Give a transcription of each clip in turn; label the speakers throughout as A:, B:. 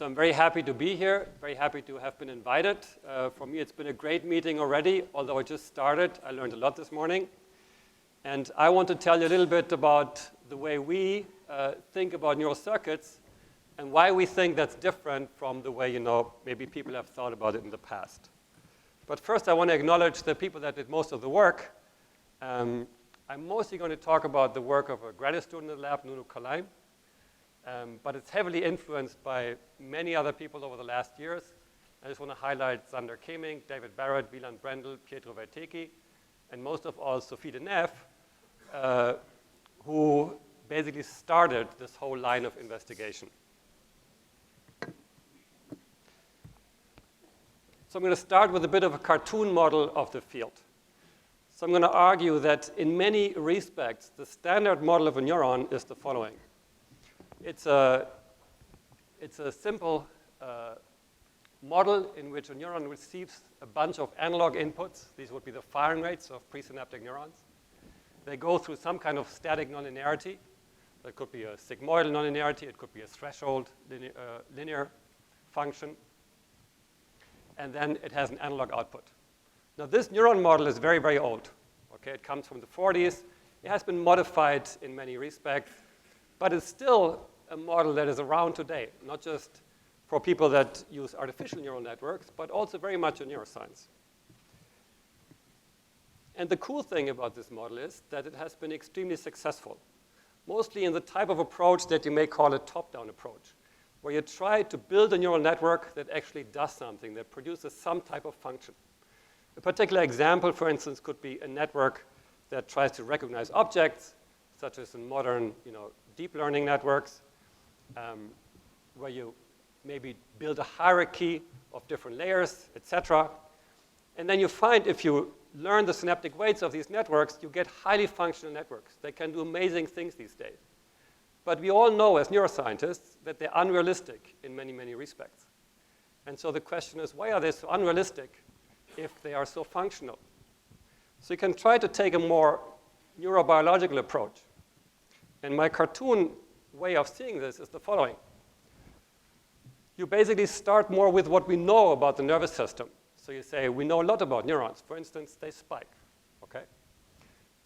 A: So I'm very happy to be here, very happy to have been invited. For me, it's been a great meeting already, although it just started. I learned a lot this morning. And I want to tell you a little bit about the way we think about neural circuits and why we think that's different from the way, maybe people have thought about it in the past. But first, I want to acknowledge the people that did most of the work. I'm mostly going to talk about the work of a graduate student in the lab, Nuno Carlijn. But it's heavily influenced by many other people over the last years. I just want to highlight Sander Keming, David Barrett, Wieland Brendel, Pietro Vertecchi, and most of all, Sophie de Neef, who basically started this whole line of investigation. So I'm going to start with a bit of a cartoon model of the field. So I'm going to argue that in many respects, the standard model of a neuron is the following. It's a simple model in which a neuron receives a bunch of analog inputs. These would be the firing rates of presynaptic neurons. They go through some kind of static nonlinearity. That could be a sigmoidal nonlinearity. It could be a threshold linear function. And then it has an analog output. Now, this neuron model is very, very old. Okay, it comes from the 40s. It has been modified in many respects. But it's still a model that is around today, not just for people that use artificial neural networks, but also very much in neuroscience. And the cool thing about this model is that it has been extremely successful, mostly in the type of approach that you may call a top-down approach, where you try to build a neural network that actually does something, that produces some type of function. A particular example, for instance, could be a network that tries to recognize objects, such as in modern deep learning networks, where you maybe build a hierarchy of different layers, etc. And then you find if you learn the synaptic weights of these networks, you get highly functional networks. They can do amazing things these days. But we all know as neuroscientists that they're unrealistic in many, many respects. And so the question is, why are they so unrealistic if they are so functional? So you can try to take a more neurobiological approach. And my cartoon way of seeing this is the following. You basically start more with what we know about the nervous system. So you say, we know a lot about neurons. For instance, they spike, okay?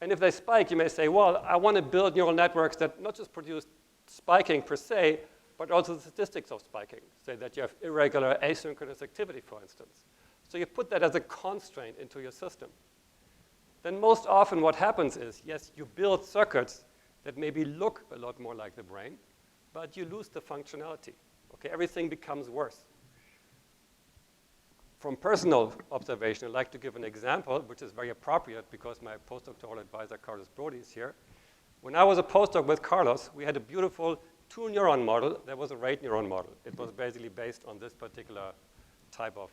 A: And if they spike, you may say, well, I want to build neural networks that not just produce spiking per se, but also the statistics of spiking. Say that you have irregular asynchronous activity, for instance. So you put that as a constraint into your system. Then most often what happens is, yes, you build circuits that maybe look a lot more like the brain, but you lose the functionality. Okay, everything becomes worse. From personal observation, I'd like to give an example, which is very appropriate because my postdoctoral advisor, Carlos Brody, is here. When I was a postdoc with Carlos, we had a beautiful two-neuron model that was a rate neuron model. It was basically based on this particular type of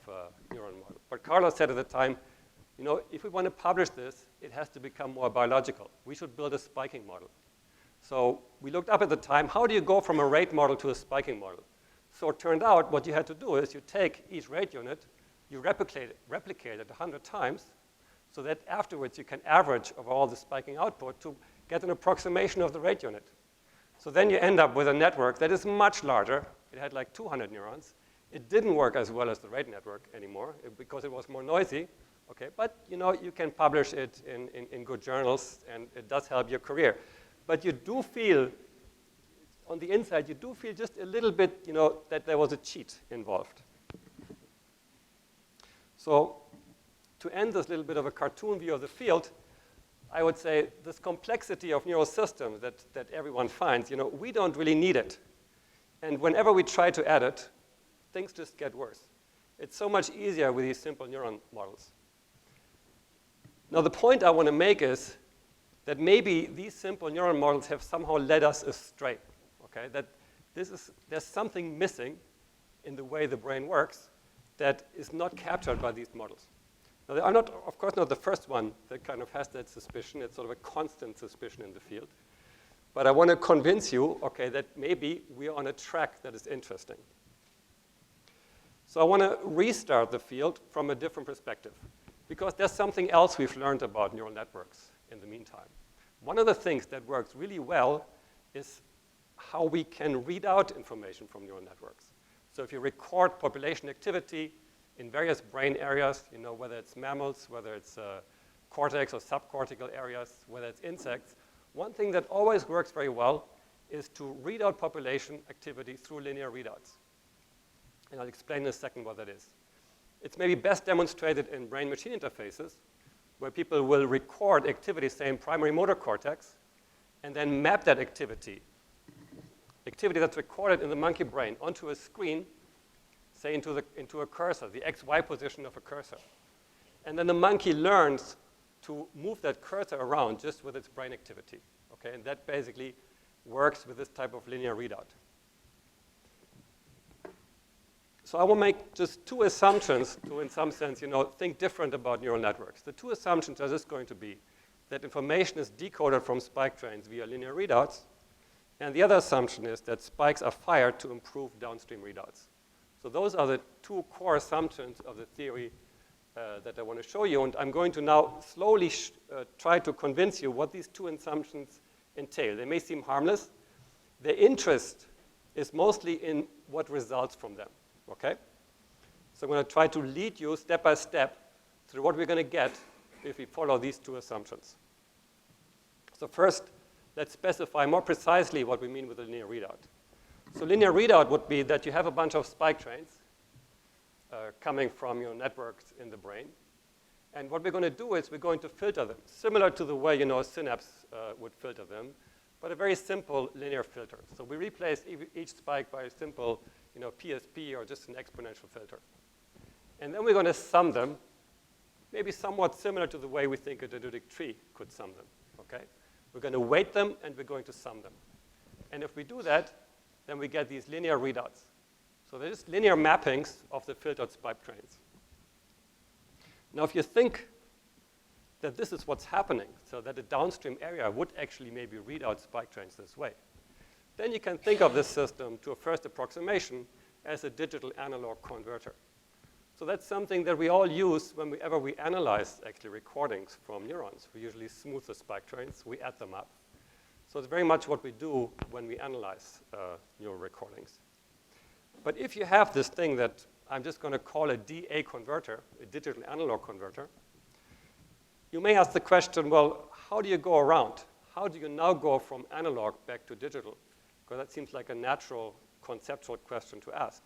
A: neuron model. But Carlos said at the time, if we want to publish this, it has to become more biological. We should build a spiking model. So we looked up at the time, how do you go from a rate model to a spiking model? So it turned out what you had to do is you take each rate unit, you replicate it 100 times, so that afterwards you can average over all the spiking output to get an approximation of the rate unit. So then you end up with a network that is much larger. It had like 200 neurons. It didn't work as well as the rate network anymore because it was more noisy. Okay, but you can publish it in good journals, and it does help your career. But you do feel, on the inside, you do feel just a little bit, that there was a cheat involved. So to end this little bit of a cartoon view of the field, I would say this complexity of neural systems that everyone finds, we don't really need it. And whenever we try to add it, things just get worse. It's so much easier with these simple neuron models. Now, the point I want to make is that maybe these simple neuron models have somehow led us astray, okay? That there's something missing in the way the brain works that is not captured by these models. Now, they are not, of course, not the first one that kind of has that suspicion. It's sort of a constant suspicion in the field. But I want to convince you, okay, that maybe we are on a track that is interesting. So I want to restart the field from a different perspective, because there's something else we've learned about neural networks in the meantime. One of the things that works really well is how we can read out information from neural networks. So if you record population activity in various brain areas, whether it's mammals, whether it's cortex or subcortical areas, whether it's insects, one thing that always works very well is to read out population activity through linear readouts. And I'll explain in a second what that is. It's maybe best demonstrated in brain-machine interfaces, where people will record activity, say in primary motor cortex, and then map that activity that's recorded in the monkey brain onto a screen, say into a cursor, the XY position of a cursor. And then the monkey learns to move that cursor around just with its brain activity, okay? And that basically works with this type of linear readout. So I will make just two assumptions to, in some sense, think different about neural networks. The two assumptions are just going to be that information is decoded from spike trains via linear readouts, and the other assumption is that spikes are fired to improve downstream readouts. So those are the two core assumptions of the theory that I want to show you, and I'm going to now slowly try to convince you what these two assumptions entail. They may seem harmless. The interest is mostly in what results from them. Okay? So I'm going to try to lead you step by step through what we're going to get if we follow these two assumptions. So first, let's specify more precisely what we mean with a linear readout. So linear readout would be that you have a bunch of spike trains coming from your networks in the brain. And what we're going to do is we're going to filter them, similar to the way a synapse would filter them, but a very simple linear filter. So we replace each spike by a simple PSP or just an exponential filter. And then we're going to sum them, maybe somewhat similar to the way we think a dendritic tree could sum them, okay? We're going to weight them, and we're going to sum them. And if we do that, then we get these linear readouts. So they're just linear mappings of the filtered spike trains. Now, if you think that this is what's happening, so that a downstream area would actually maybe read out spike trains this way, then you can think of this system to a first approximation as a digital analog converter. So that's something that we all use whenever we analyze actually recordings from neurons. We usually smooth the spike trains, we add them up. So it's very much what we do when we analyze neural recordings. But if you have this thing that I'm just going to call a DA converter, a digital analog converter, you may ask the question, well, how do you go around? How do you now go from analog back to digital? Because that seems like a natural conceptual question to ask.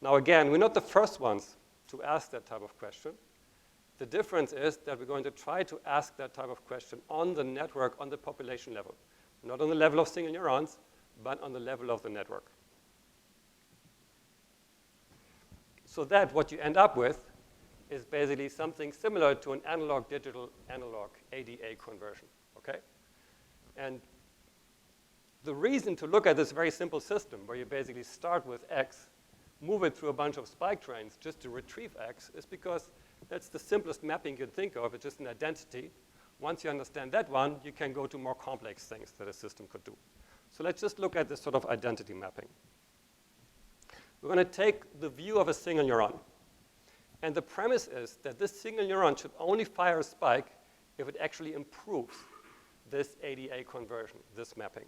A: Now again, we're not the first ones to ask that type of question. The difference is that we're going to try to ask that type of question on the network, on the population level. Not on the level of single neurons, but on the level of the network. So that what you end up with is basically something similar to an analog-digital analog ADA conversion, okay? And the reason to look at this very simple system where you basically start with X, move it through a bunch of spike trains just to retrieve X is because that's the simplest mapping you can think of. It's just an identity. Once you understand that one, you can go to more complex things that a system could do. So let's just look at this sort of identity mapping. We're going to take the view of a single neuron. And the premise is that this single neuron should only fire a spike if it actually improves this ADA conversion, this mapping.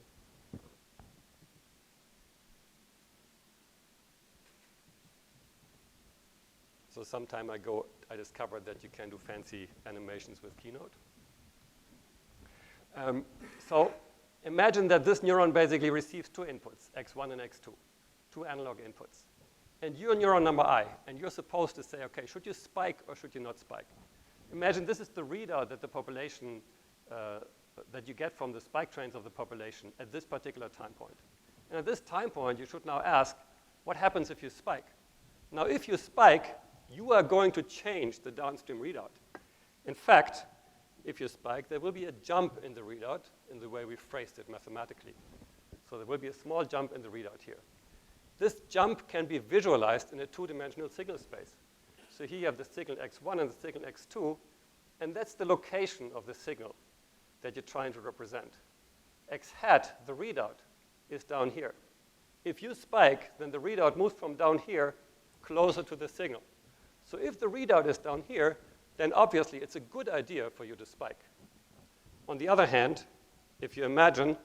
A: So some time ago, I discovered that you can do fancy animations with Keynote. So imagine that this neuron basically receives two inputs, X1 and X2, two analog inputs. And you're neuron number I, and you're supposed to say, okay, should you spike or should you not spike? Imagine this is the readout that the population, that you get from the spike trains of the population at this particular time point. And at this time point, you should now ask, what happens if you spike? Now, if you spike, you are going to change the downstream readout. In fact, if you spike, there will be a jump in the readout in the way we phrased it mathematically. So there will be a small jump in the readout here. This jump can be visualized in a two-dimensional signal space. So here you have the signal X1 and the signal X2, and that's the location of the signal that you're trying to represent. X hat, the readout, is down here. If you spike, then the readout moves from down here closer to the signal. So if the readout is down here, then obviously it's a good idea for you to spike. On the other hand, if you imagine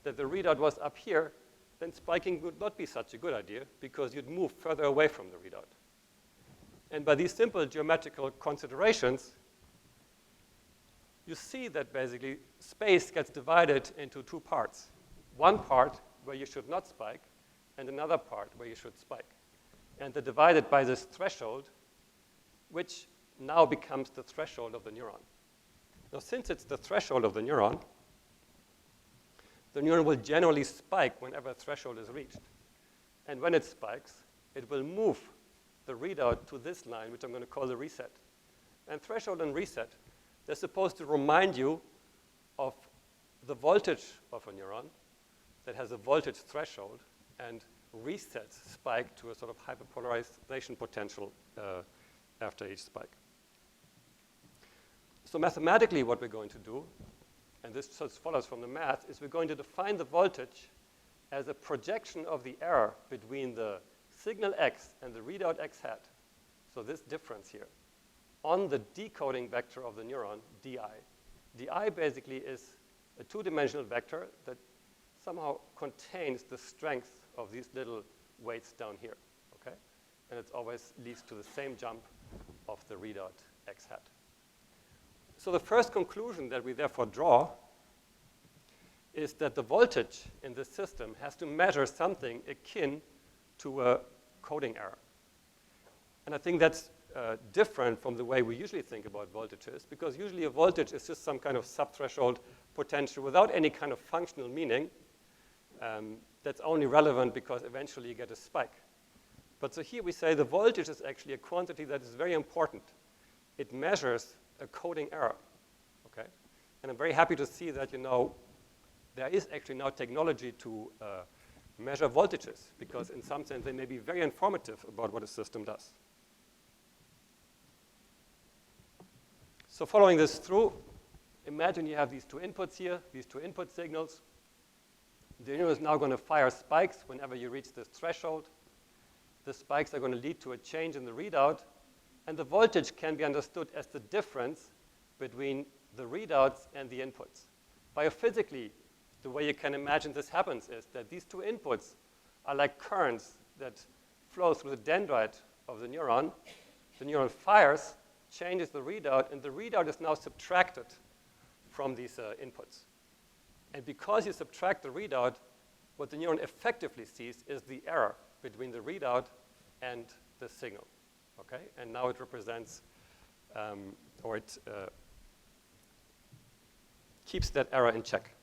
A: that the readout was up here, then spiking would not be such a good idea because you'd move further away from the readout. And by these simple geometrical considerations, you see that basically space gets divided into two parts. One part where you should not spike, and another part where you should spike. And they're divided by this threshold, which now becomes the threshold of the neuron. Now, since it's the threshold of the neuron will generally spike whenever a threshold is reached. And when it spikes, it will move the readout to this line, which I'm going to call the reset. And threshold and reset, they're supposed to remind you of the voltage of a neuron that has a voltage threshold and resets spike to a sort of hyperpolarization potential after each spike. So mathematically, what we're going to do, and this just follows from the math, is we're going to define the voltage as a projection of the error between the signal x and the readout x hat, so this difference here, on the decoding vector of the neuron, di. Di basically is a two-dimensional vector that somehow contains the strength of these little weights down here, okay? And it always leads to the same jump of the readout x hat. So the first conclusion that we therefore draw is that the voltage in this system has to measure something akin to a coding error. And I think that's different from the way we usually think about voltages, because usually a voltage is just some kind of subthreshold potential without any kind of functional meaning that's only relevant because eventually you get a spike. But so here we say the voltage is actually a quantity that is very important. It measures a coding error, okay? And I'm very happy to see that, you know, there is actually now technology to measure voltages, because in some sense they may be very informative about what a system does. So following this through, imagine you have these two inputs here, these two input signals. The neuron is now going to fire spikes whenever you reach this threshold. The spikes are going to lead to a change in the readout, and the voltage can be understood as the difference between the readouts and the inputs. Biophysically, the way you can imagine this happens is that these two inputs are like currents that flow through the dendrite of the neuron. The neuron fires, changes the readout, and the readout is now subtracted from these inputs. And because you subtract the readout, what the neuron effectively sees is the error between the readout and the signal, okay? And now it represents, or it keeps that error in check.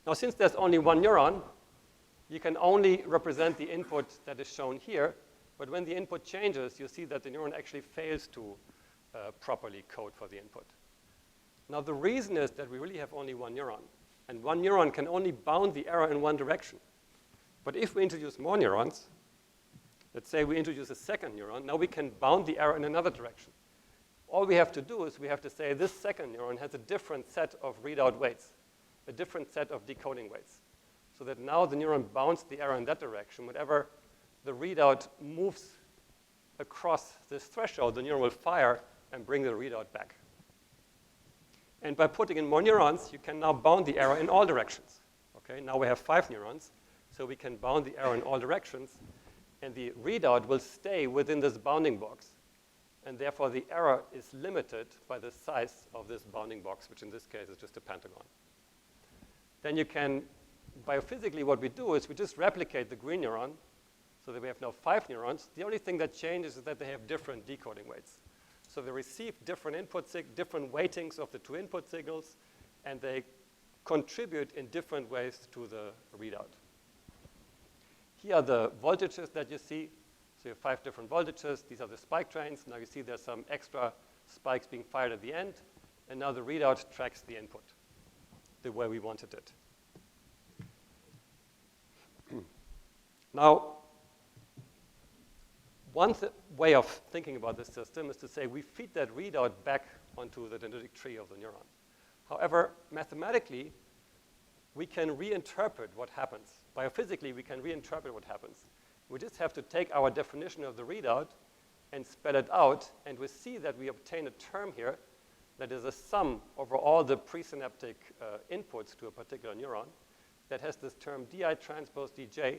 A: Now, since there's only one neuron, you can only represent the input that is shown here, but when the input changes, you see that the neuron actually fails to properly code for the input. Now, the reason is that we really have only one neuron, and one neuron can only bound the error in one direction. But if we introduce more neurons, let's say we introduce a second neuron, now we can bound the error in another direction. All we have to do is we have to say this second neuron has a different set of readout weights, a different set of decoding weights, so that now the neuron bounds the error in that direction. Whenever the readout moves across this threshold, the neuron will fire and bring the readout back. And by putting in more neurons, you can now bound the error in all directions. Okay, now we have 5 neurons, so we can bound the error in all directions, and the readout will stay within this bounding box. And therefore, the error is limited by the size of this bounding box, which in this case is just a pentagon. Then you can, biophysically, what we do is we just replicate the green neuron, so that we have now 5 neurons. The only thing that changes is that they have different decoding weights. So they receive different different weightings of the two input signals, and they contribute in different ways to the readout. Here are the voltages that you see. So you have 5 different voltages. These are the spike trains. Now you see there's some extra spikes being fired at the end, and now the readout tracks the input the way we wanted it. Now, one way of thinking about this system is to say we feed that readout back onto the dendritic tree of the neuron. However, mathematically, we can reinterpret what happens. Biophysically, we can reinterpret what happens. We just have to take our definition of the readout and spell it out, and we see that we obtain a term here that is a sum over all the presynaptic inputs to a particular neuron. that has this term di transpose dj,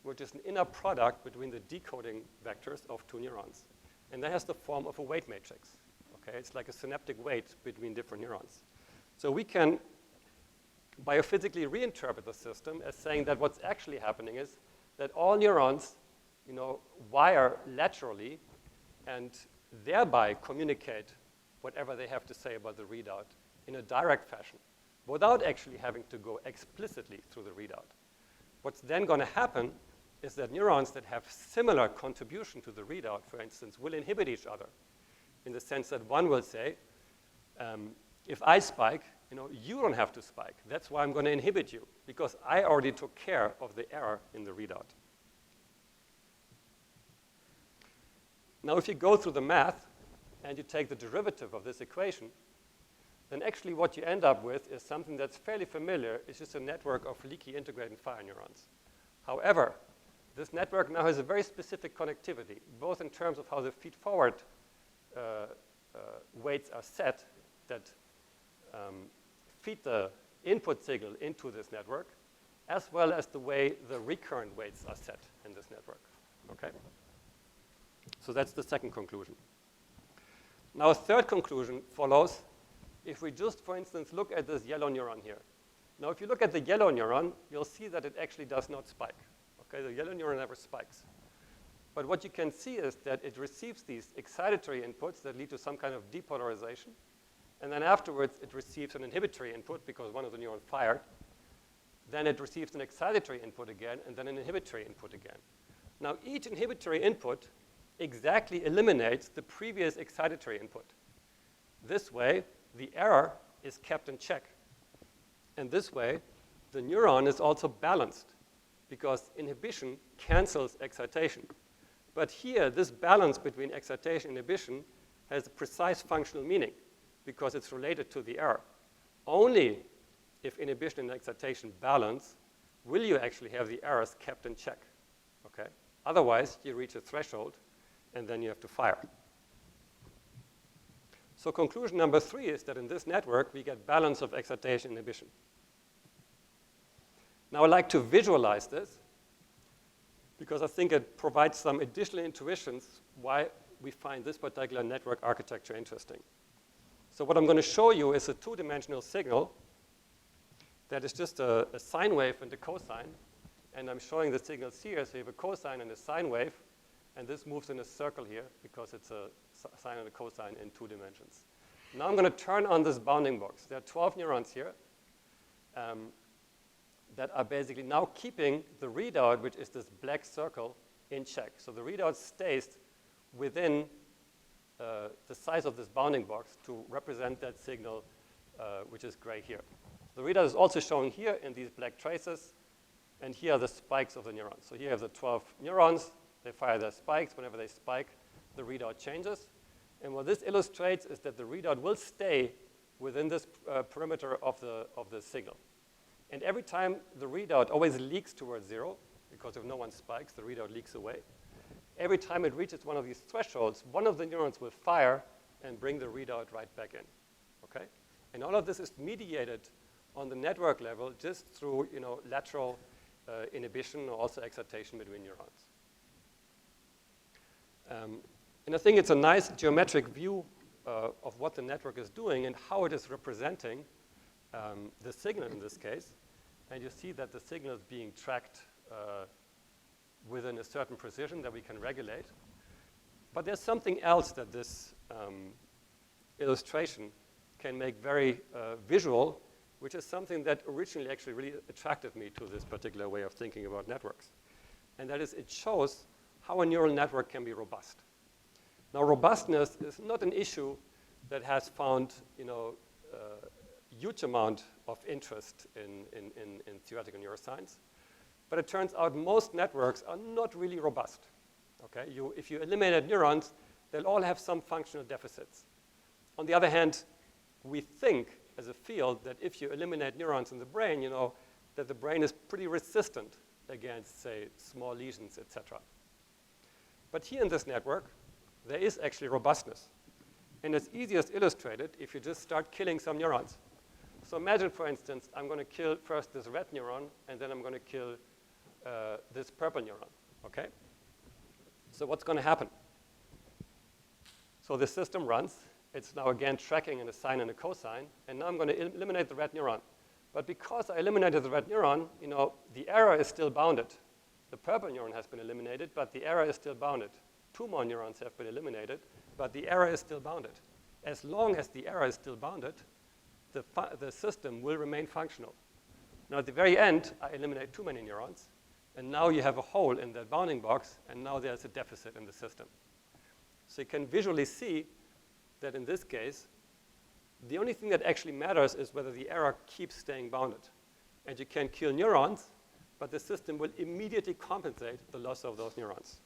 A: which is an inner product between the decoding vectors of two neurons. And that has the form of a weight matrix. Okay? It's like a synaptic weight between different neurons. So we can biophysically reinterpret the system as saying that what's actually happening is that all neurons, wire laterally and thereby communicate whatever they have to say about the readout in a direct fashion without actually having to go explicitly through the readout. What's then going to happen is that neurons that have similar contribution to the readout, for instance, will inhibit each other in the sense that one will say, if I spike, you don't have to spike. That's why I'm going to inhibit you, because I already took care of the error in the readout. Now, if you go through the math and you take the derivative of this equation, then actually what you end up with is something that's fairly familiar. It's just a network of leaky integrate and fire neurons. However, this network now has a very specific connectivity, both in terms of how the feed-forward weights are set that feed the input signal into this network, as well as the way the recurrent weights are set in this network. Okay? So that's the second conclusion. Now, a third conclusion follows if we just, for instance, look at this yellow neuron here. Now, if you look at the yellow neuron, you'll see that it actually does not spike. Okay, the yellow neuron never spikes. But what you can see is that it receives these excitatory inputs that lead to some kind of depolarization. And then afterwards, it receives an inhibitory input because one of the neurons fired. Then it receives an excitatory input again, and then an inhibitory input again. Now, each inhibitory input exactly eliminates the previous excitatory input. This way, the error is kept in check. And this way, the neuron is also balanced because inhibition cancels excitation. But here, this balance between excitation and inhibition has a precise functional meaning because it's related to the error. Only if inhibition and excitation balance will you actually have the errors kept in check. Okay? Otherwise, you reach a threshold, and then you have to fire. So conclusion number 3 is that in this network, we get balance of excitation and inhibition. Now, I'd like to visualize this because I think it provides some additional intuitions why we find this particular network architecture interesting. So what I'm going to show you is a 2-dimensional signal that is just a sine wave and a cosine. And I'm showing the signals here. So you have a cosine and a sine wave. And this moves in a circle here because it's a sine and a cosine in 2 dimensions. Now I'm going to turn on this bounding box. There are 12 neurons here that are basically now keeping the readout, which is this black circle, in check. So the readout stays within the size of this bounding box to represent that signal, which is gray here. The readout is also shown here in these black traces. And here are the spikes of the neurons. So here you have the 12 neurons. They fire their spikes. Whenever they spike, the readout changes. And what this illustrates is that the readout will stay within this perimeter of the signal. And every time the readout always leaks towards 0, because if no one spikes, the readout leaks away. Every time it reaches one of these thresholds, one of the neurons will fire and bring the readout right back in. Okay? And all of this is mediated on the network level just through lateral inhibition or also excitation between neurons. And I think it's a nice geometric view of what the network is doing and how it is representing the signal in this case. And you see that the signal is being tracked within a certain precision that we can regulate. But there's something else that this illustration can make very visual, which is something that originally actually really attracted me to this particular way of thinking about networks. And that is it shows how a neural network can be robust. Now, robustness is not an issue that has found huge amount of interest in theoretical neuroscience. But it turns out most networks are not really robust. Okay? If you eliminate neurons, they'll all have some functional deficits. On the other hand, we think as a field that if you eliminate neurons in the brain, that the brain is pretty resistant against, say, small lesions, etc. But here in this network, there is actually robustness. And it's easiest illustrated if you just start killing some neurons. So imagine, for instance, I'm going to kill first this red neuron, and then I'm going to kill this purple neuron, okay? So what's going to happen? So the system runs. It's now again tracking in a sine and a cosine, and now I'm going to eliminate the red neuron. But because I eliminated the red neuron, you know, the error is still bounded. The purple neuron has been eliminated, but the error is still bounded. 2 more neurons have been eliminated, but the error is still bounded. As long as the error is still bounded, the system will remain functional. Now, at the very end, I eliminate too many neurons, and now you have a hole in that bounding box, and now there's a deficit in the system. So you can visually see that in this case, the only thing that actually matters is whether the error keeps staying bounded. And you can kill neurons, but the system will immediately compensate the loss of those neurons.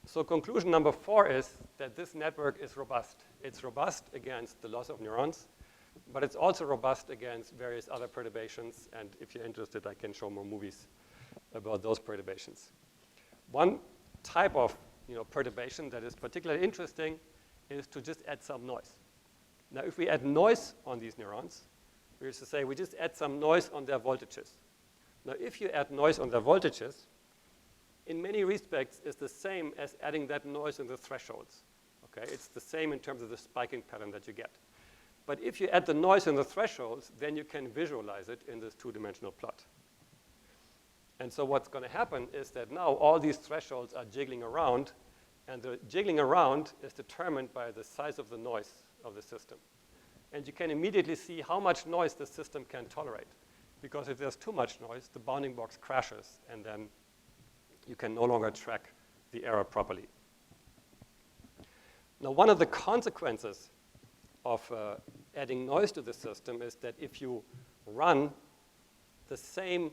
A: So conclusion number 4 is that this network is robust. It's robust against the loss of neurons, but it's also robust against various other perturbations. And if you're interested, I can show more movies about those perturbations. One type of perturbation that is particularly interesting is to just add some noise. Now, if we add noise on these neurons, we used to say we just add some noise on their voltages. Now, if you add noise on their voltages, in many respects, it's the same as adding that noise in the thresholds. Okay? It's the same in terms of the spiking pattern that you get. But if you add the noise in the thresholds, then you can visualize it in this 2-dimensional plot. And so what's going to happen is that now all these thresholds are jiggling around, and the jiggling around is determined by the size of the noise of the system. And you can immediately see how much noise the system can tolerate. Because if there's too much noise, the bounding box crashes, and then you can no longer track the error properly. Now, one of the consequences of adding noise to the system is that if you run the same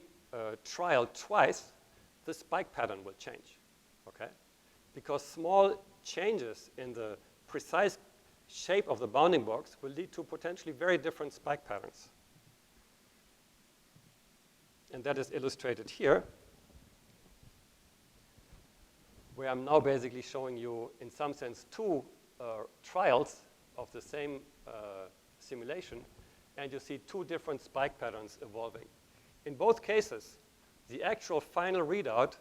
A: trial twice, the spike pattern will change, okay? Because small changes in the precise shape of the bounding box will lead to potentially very different spike patterns. And that is illustrated here, where I'm now basically showing you, in some sense, 2 trials of the same simulation, and you see 2 different spike patterns evolving. In both cases, the actual final readout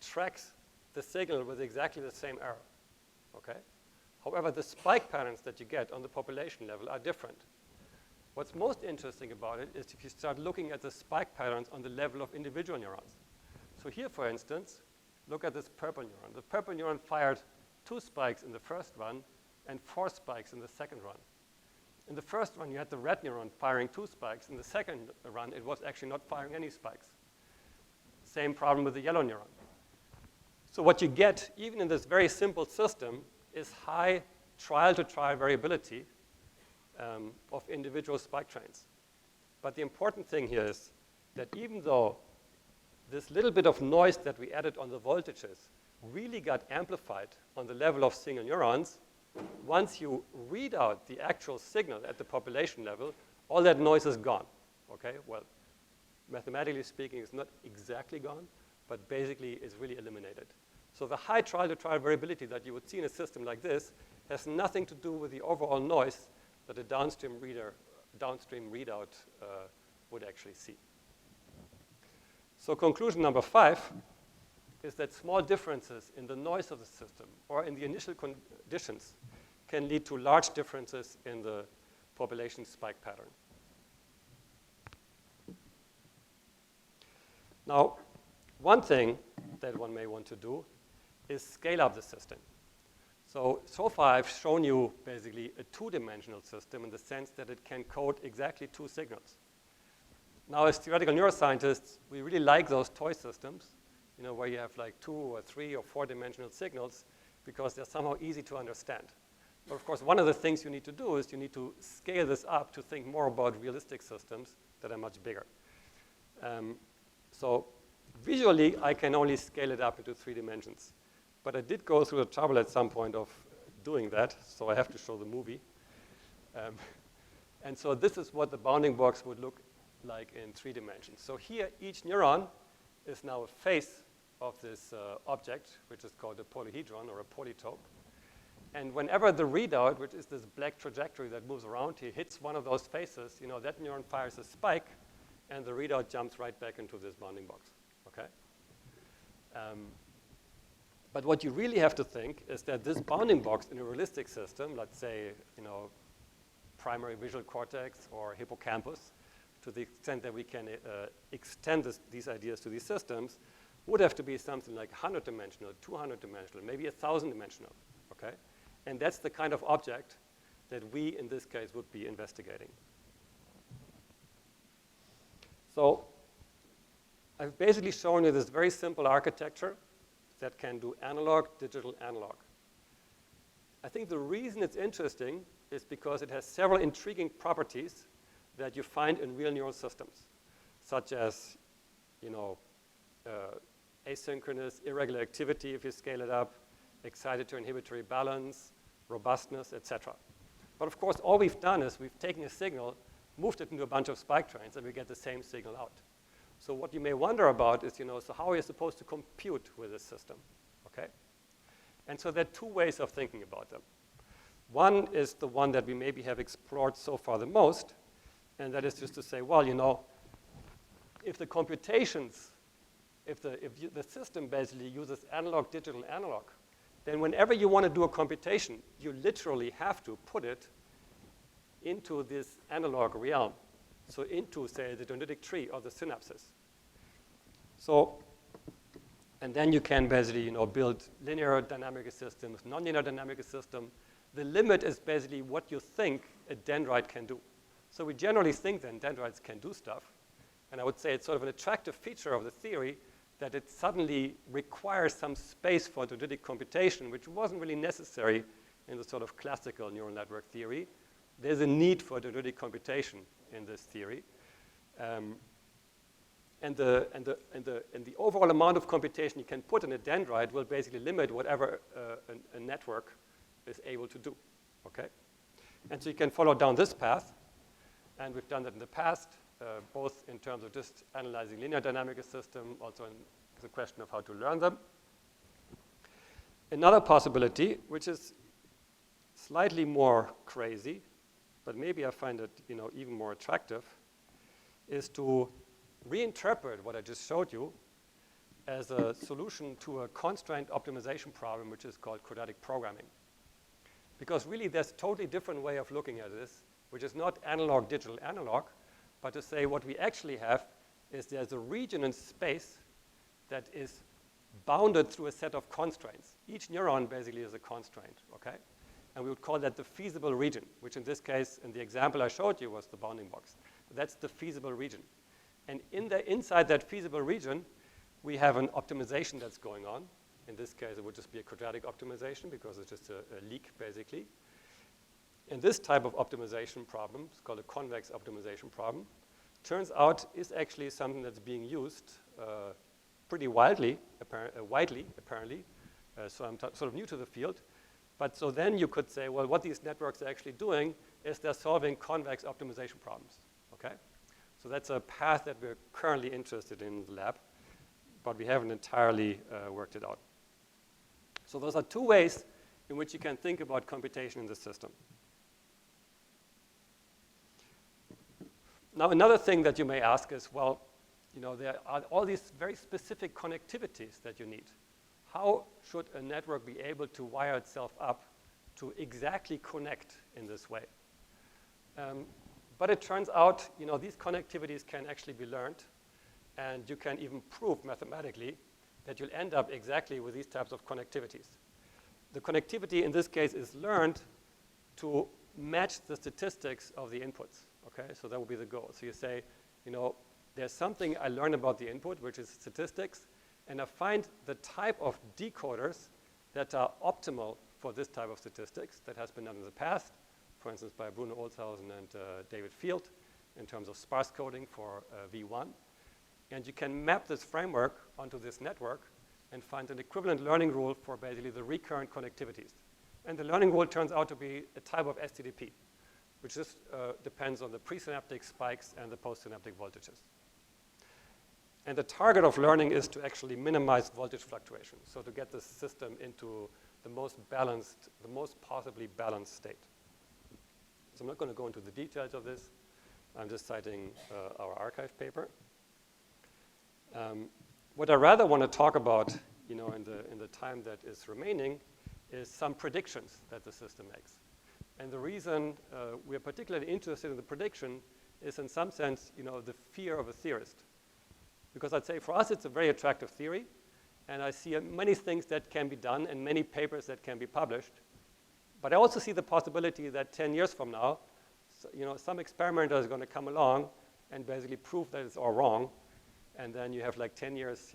A: tracks the signal with exactly the same error, okay? However, the spike patterns that you get on the population level are different. What's most interesting about it is if you start looking at the spike patterns on the level of individual neurons. So here, for instance, look at this purple neuron. The purple neuron fired 2 spikes in the first run and 4 spikes in the second run. In the first run, you had the red neuron firing 2 spikes. In the second run, it was actually not firing any spikes. Same problem with the yellow neuron. So what you get, even in this very simple system, is high trial-to-trial variability of individual spike trains. But the important thing here is that even though this little bit of noise that we added on the voltages really got amplified on the level of single neurons, once you read out the actual signal at the population level, all that noise is gone, okay? Well, mathematically speaking, it's not exactly gone, but basically it's really eliminated. So the high trial-to-trial variability that you would see in a system like this has nothing to do with the overall noise that a downstream readout would actually see. So conclusion number 5 is that small differences in the noise of the system or in the initial conditions can lead to large differences in the population spike pattern. Now, one thing that one may want to do is scale up the system. So far I've shown you basically a 2-dimensional system in the sense that it can code exactly 2 signals. Now, as theoretical neuroscientists, we really like those toy systems, where you have like 2 or 3 or 4-dimensional signals because they're somehow easy to understand. But of course, one of the things you need to do is you need to scale this up to think more about realistic systems that are much bigger. So visually, I can only scale it up into 3 dimensions. But I did go through the trouble at some point of doing that, so I have to show the movie. And so this is what the bounding box would look like in 3 dimensions. So here, each neuron is now a face of this object, which is called a polyhedron or a polytope. And whenever the readout, which is this black trajectory that moves around here, hits one of those faces, that neuron fires a spike, and the readout jumps right back into this bounding box, okay? But what you really have to think is that this bounding box in a realistic system, let's say, primary visual cortex or hippocampus, to the extent that we can extend these ideas to these systems, would have to be something like 100-dimensional, 200-dimensional, maybe 1,000-dimensional, okay? And that's the kind of object that we, in this case, would be investigating. So I've basically shown you this very simple architecture that can do analog, digital, analog. I think the reason it's interesting is because it has several intriguing properties that you find in real neural systems, such as, asynchronous, irregular activity if you scale it up, excitatory, inhibitory balance, robustness, etc. But of course, all we've done is we've taken a signal, moved it into a bunch of spike trains, and we get the same signal out. So what you may wonder about is, so how are you supposed to compute with this system, okay? And so there are two ways of thinking about them. One is the one that we maybe have explored so far the most, and that is just to say, well, if the computations, if the system basically uses analog, digital, analog, then whenever you want to do a computation, you literally have to put it into this analog realm. So into, say, the dendritic tree or the synapses. So, and then you can basically, build linear dynamic systems, nonlinear dynamic system. The limit is basically what you think a dendrite can do. So we generally think that dendrites can do stuff. And I would say it's sort of an attractive feature of the theory that it suddenly requires some space for dendritic computation, which wasn't really necessary in the sort of classical neural network theory. There's a need for dendritic computation in this theory. And the overall amount of computation you can put in a dendrite will basically limit whatever a network is able to do, okay? And so you can follow down this path, and we've done that in the past, both in terms of just analyzing linear dynamic system, also in the question of how to learn them. Another possibility, which is slightly more crazy, but maybe I find it, even more attractive, is to reinterpret what I just showed you as a solution to a constraint optimization problem, which is called quadratic programming. Because really, there's a totally different way of looking at this, which is not analog, digital, analog, but to say what we actually have is there's a region in space that is bounded through a set of constraints. Each neuron basically is a constraint, okay? And we would call that the feasible region, which in this case, in the example I showed you, was the bounding box. That's the feasible region. And inside that feasible region, we have an optimization that's going on. In this case, it would just be a quadratic optimization because it's just a leak, basically. And this type of optimization problem, it's called a convex optimization problem, turns out is actually something that's being used pretty widely, apparently. So I'm sort of new to the field. But so then you could say, well, what these networks are actually doing is they're solving convex optimization problems, okay? So that's a path that we're currently interested in the lab, but we haven't entirely worked it out. So those are two ways in which you can think about computation in the system. Now, another thing that you may ask is, well, there are all these very specific connectivities that you need. How should a network be able to wire itself up to exactly connect in this way? But it turns out, these connectivities can actually be learned, and you can even prove mathematically that you'll end up exactly with these types of connectivities. The connectivity in this case is learned to match the statistics of the inputs, okay? So that would be the goal. So you say, there's something I learned about the input, which is statistics, and I find the type of decoders that are optimal for this type of statistics that has been done in the past, for instance, by Bruno Olshausen and David Field in terms of sparse coding for V1. And you can map this framework onto this network and find an equivalent learning rule for basically the recurrent connectivities. And the learning rule turns out to be a type of STDP, which just depends on the presynaptic spikes and the postsynaptic voltages. And the target of learning is to actually minimize voltage fluctuations, so to get the system into the most balanced, the most possibly balanced state. So I'm not going to go into the details of this. I'm just citing our archive paper. What I rather want to talk about, in the time that is remaining, is some predictions that the system makes. And the reason we're particularly interested in the prediction is, in some sense, the fear of a theorist. Because I'd say for us, it's a very attractive theory. And I see many things that can be done and many papers that can be published. But I also see the possibility that 10 years from now, some experimenter is going to come along and basically prove that it's all wrong. And then you have like 10 years,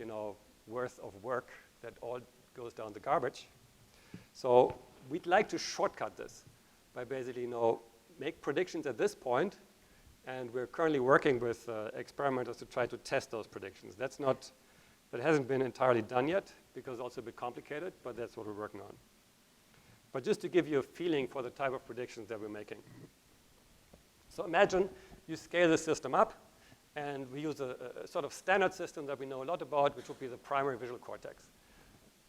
A: worth of work that all goes down the garbage. So we'd like to shortcut this by basically, make predictions at this point. And we're currently working with experimenters to try to test those predictions. That hasn't been entirely done yet because it's also a bit complicated, but that's what we're working on. But just to give you a feeling for the type of predictions that we're making. So imagine you scale the system up, and we use a sort of standard system that we know a lot about, which would be the primary visual cortex.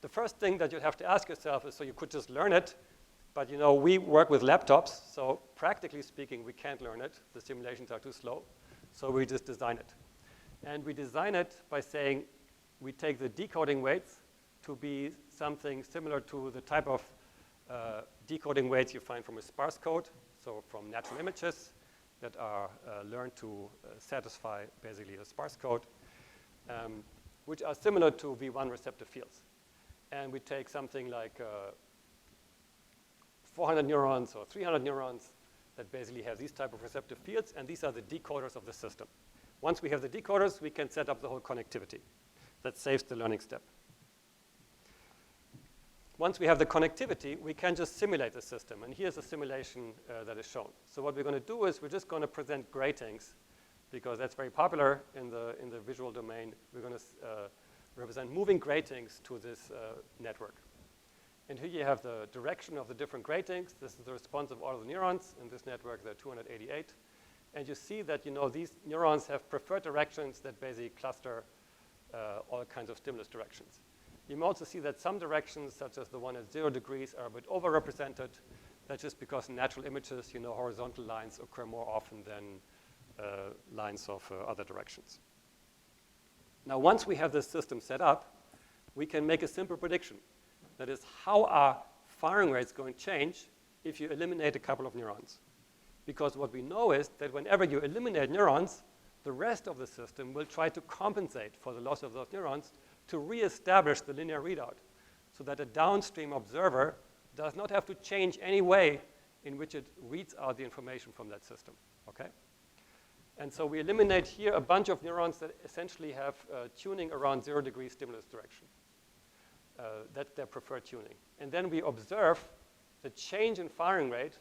A: The first thing that you'd have to ask yourself is, so you could just learn it, but we work with laptops, so practically speaking, we can't learn it. The simulations are too slow, so we just design it. And we design it by saying we take the decoding weights to be something similar to the type of decoding weights you find from a sparse code, so from natural images that are learned to satisfy basically a sparse code, which are similar to V1 receptive fields. And we take something like 400 neurons or 300 neurons that basically have these type of receptive fields, and these are the decoders of the system. Once we have the decoders, we can set up the whole connectivity. That saves the learning step. Once we have the connectivity, we can just simulate the system. And here's a simulation that is shown. So what we're going to do is we're just going to present gratings, because that's very popular in the visual domain. We're going to represent moving gratings to this network. And here you have the direction of the different gratings. This is the response of all of the neurons. In this network, there are 288. And you see that these neurons have preferred directions that basically cluster all kinds of stimulus directions. You may also see that some directions, such as the one at 0 degrees, are a bit overrepresented. That's just because in natural images, horizontal lines occur more often than lines of other directions. Now, once we have this system set up, we can make a simple prediction. That is, how are firing rates going to change if you eliminate a couple of neurons? Because what we know is that whenever you eliminate neurons, the rest of the system will try to compensate for the loss of those neurons to reestablish the linear readout so that a downstream observer does not have to change any way in which it reads out the information from that system, okay? And so we eliminate here a bunch of neurons that essentially have tuning around 0 degree stimulus direction. That's their preferred tuning. And then we observe the change in firing rate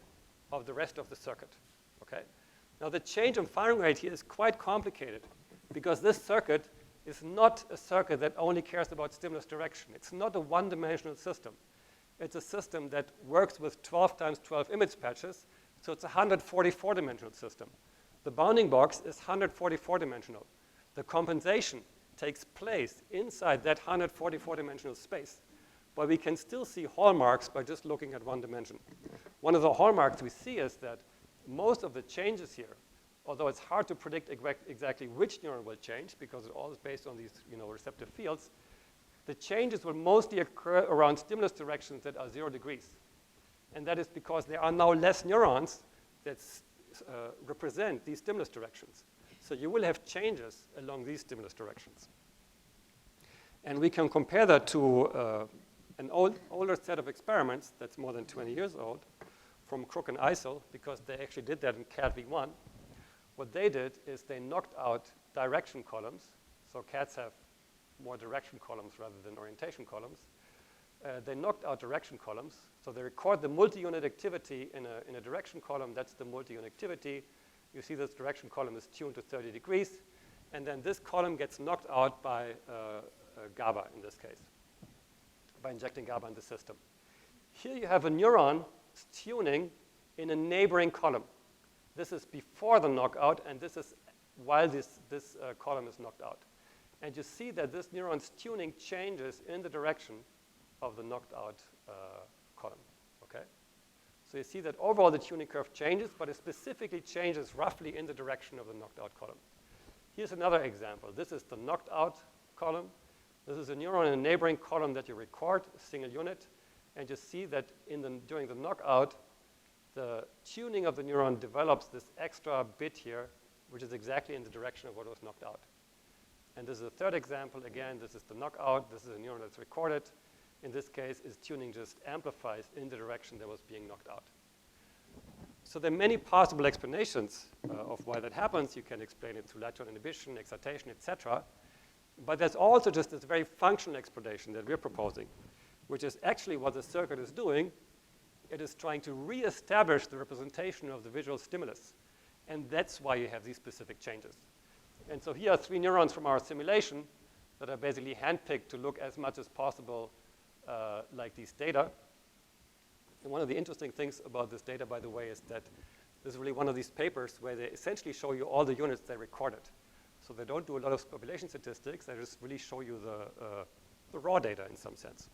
A: of the rest of the circuit, okay? Now, the change in firing rate here is quite complicated because this circuit is not a circuit that only cares about stimulus direction. It's not a one-dimensional system. It's a system that works with 12 times 12 image patches, so it's a 144-dimensional system. The bounding box is 144-dimensional. The compensation takes place inside that 144-dimensional space, but we can still see hallmarks by just looking at one dimension. One of the hallmarks we see is that most of the changes here, although it's hard to predict exactly which neuron will change because it's all based on these receptive fields, the changes will mostly occur around stimulus directions that are 0 degrees. And that is because there are now less neurons that represent these stimulus directions. So you will have changes along these stimulus directions. And we can compare that to an older set of experiments that's more than 20 years old from Crook and Eisel, because they actually did that in CAT V1. What they did is they knocked out direction columns. So cats have more direction columns rather than orientation columns. They knocked out direction columns. So they record the multi-unit activity in a direction column. That's the multi-unit activity. You see this direction column is tuned to 30 degrees. And then this column gets knocked out by GABA in this case, by injecting GABA in the system. Here you have a neuron tuning in a neighboring column. This is before the knockout, and this is while this column is knocked out. And you see that this neuron's tuning changes in the direction of the knocked out column, okay? So you see that overall the tuning curve changes, but it specifically changes roughly in the direction of the knocked out column. Here's another example. This is the knocked out column. This is a neuron in a neighboring column that you record, a single unit, and you see that during the knockout, the tuning of the neuron develops this extra bit here, which is exactly in the direction of what was knocked out. And this is a third example. Again, this is the knockout. This is a neuron that's recorded. In this case, its tuning just amplifies in the direction that was being knocked out. So there are many possible explanations of why that happens. You can explain it through lateral inhibition, excitation, etc. But there's also just this very functional explanation that we're proposing, which is actually what the circuit is doing. It is trying to reestablish the representation of the visual stimulus. And that's why you have these specific changes. And so here are 3 neurons from our simulation that are basically handpicked to look as much as possible like these data. And one of the interesting things about this data, by the way, is that this is really one of these papers where they essentially show you all the units they recorded. So they don't do a lot of population statistics. They just really show you the raw data in some sense.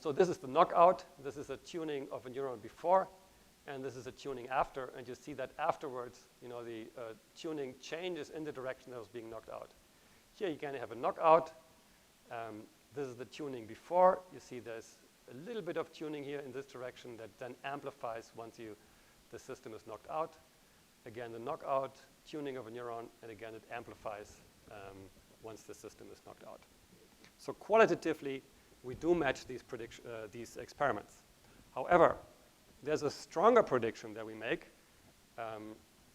A: So this is the knockout. This is a tuning of a neuron before, and this is a tuning after. And you see that afterwards, you know, the tuning changes in the direction that was being knocked out. Here you can have a knockout. This is the tuning before. You see there's a little bit of tuning here in this direction that then amplifies once the system is knocked out. Again, the knockout, tuning of a neuron, and again, it amplifies once the system is knocked out. So qualitatively, we do match these experiments. However, there's a stronger prediction that we make,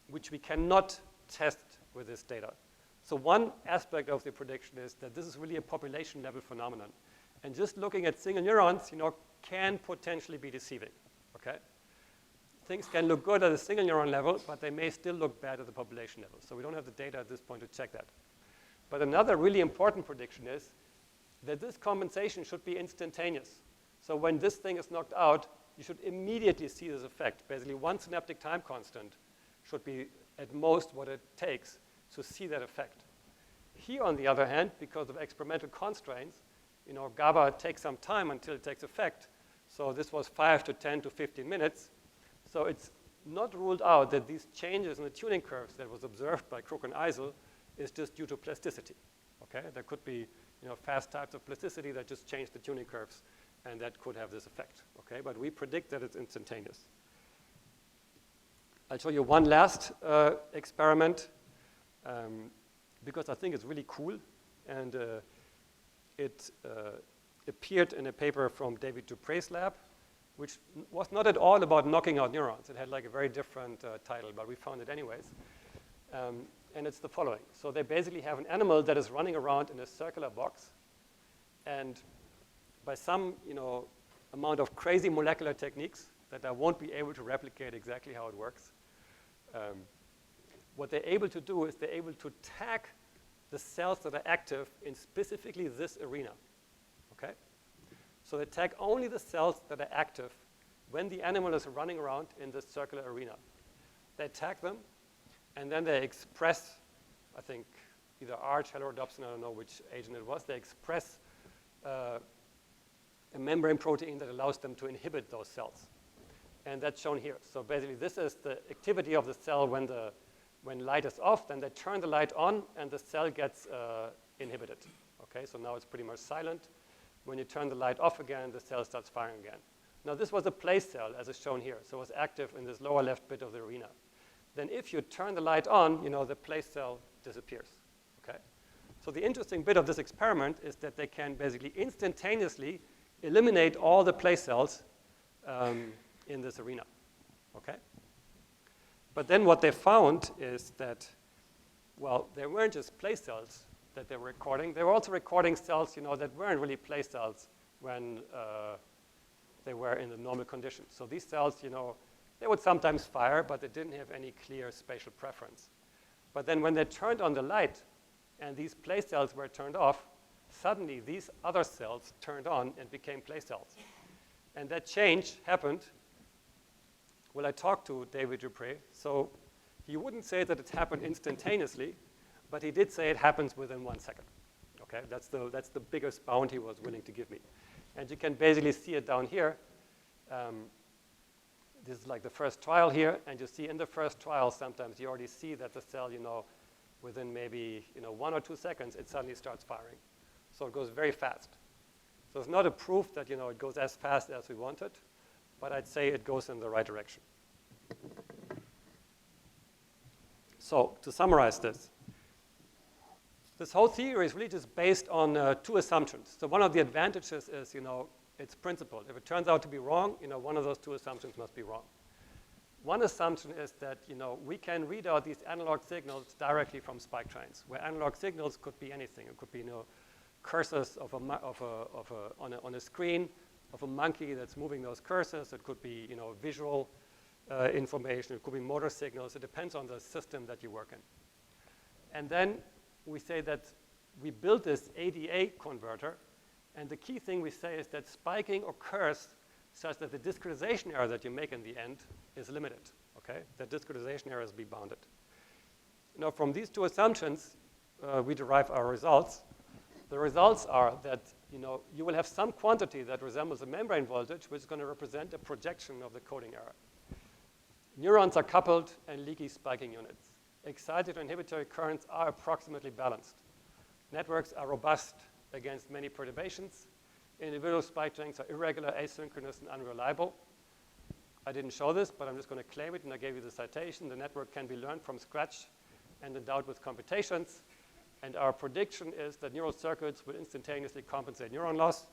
A: which we cannot test with this data. So one aspect of the prediction is that this is really a population level phenomenon. And just looking at single neurons, you know, can potentially be deceiving, okay? Things can look good at a single neuron level, but they may still look bad at the population level. So we don't have the data at this point to check that. But another really important prediction is that this compensation should be instantaneous. So when this thing is knocked out, you should immediately see this effect. Basically, one synaptic time constant should be at most what it takes to see that effect. Here, on the other hand, because of experimental constraints, you know, GABA takes some time until it takes effect. So this was 5 to 10 to 15 minutes. So it's not ruled out that these changes in the tuning curves that was observed by Crook and Eisel is just due to plasticity, okay? There could be, you know, fast types of plasticity that just change the tuning curves, and that could have this effect, okay? But we predict that it's instantaneous. I'll show you one last experiment because I think it's really cool, and it appeared in a paper from David Dupre's lab, which was not at all about knocking out neurons. It had like a very different title, but we found it anyways. And it's the following. So they basically have an animal that is running around in a circular box, and by some, you know, amount of crazy molecular techniques that I won't be able to replicate exactly how it works, what they're able to do is they're able to tag the cells that are active in specifically this arena, okay? So they tag only the cells that are active when the animal is running around in this circular arena. They tag them, and then they express, I think, either Arch, heterodopsin, I don't know which agent it was. They express a membrane protein that allows them to inhibit those cells. And that's shown here. So basically, this is the activity of the cell when light is off. Then they turn the light on, and the cell gets inhibited. Okay, so now it's pretty much silent. When you turn the light off again, the cell starts firing again. Now, this was a place cell, as is shown here. So it was active in this lower left bit of the arena. Then if you turn the light on, you know, the place cell disappears, okay? So the interesting bit of this experiment is that they can basically instantaneously eliminate all the place cells in this arena, okay? But then what they found is that, well, they weren't just place cells that they were recording. They were also recording cells, you know, that weren't really place cells when they were in the normal conditions. So these cells, you know, they would sometimes fire, but they didn't have any clear spatial preference. But then when they turned on the light and these place cells were turned off, suddenly these other cells turned on and became place cells. And that change happened. Well, I talked to David Dupre, so he wouldn't say that it happened instantaneously, but he did say it happens within 1 second. Okay, that's the biggest bound he was willing to give me. And you can basically see it down here. This is like the first trial here, and you see in the first trial, sometimes you already see that the cell, within maybe 1 or 2 seconds, it suddenly starts firing. So it goes very fast. So it's not a proof that it goes as fast as we wanted, but I'd say it goes in the right direction. So to summarize this whole theory is really just based on 2 assumptions. So one of the advantages is, it's principled. If it turns out to be wrong, one of those 2 assumptions must be wrong. One assumption is that, we can read out these analog signals directly from spike trains, where analog signals could be anything. It could be, cursors on a screen of a monkey that's moving those cursors. It could be, visual information. It could be motor signals. It depends on the system that you work in. And then we say that we built this ADA converter, and the key thing we say is that spiking occurs such that the discretization error that you make in the end is limited, okay? That discretization errors be bounded. Now, from these 2 assumptions, we derive our results. The results are that, you will have some quantity that resembles a membrane voltage, which is going to represent a projection of the coding error. Neurons are coupled and leaky spiking units. Excitatory and inhibitory currents are approximately balanced. Networks are robust against many perturbations. Individual spike lengths are irregular, asynchronous, and unreliable. I didn't show this, but I'm just going to claim it, and I gave you the citation. The network can be learned from scratch and endowed with computations. And our prediction is that neural circuits will instantaneously compensate neuron loss.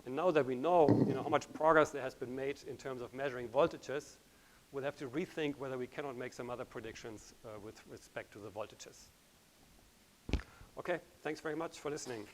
A: And now that we know, how much progress there has been made in terms of measuring voltages, we'll have to rethink whether we cannot make some other predictions with respect to the voltages. Okay, thanks very much for listening.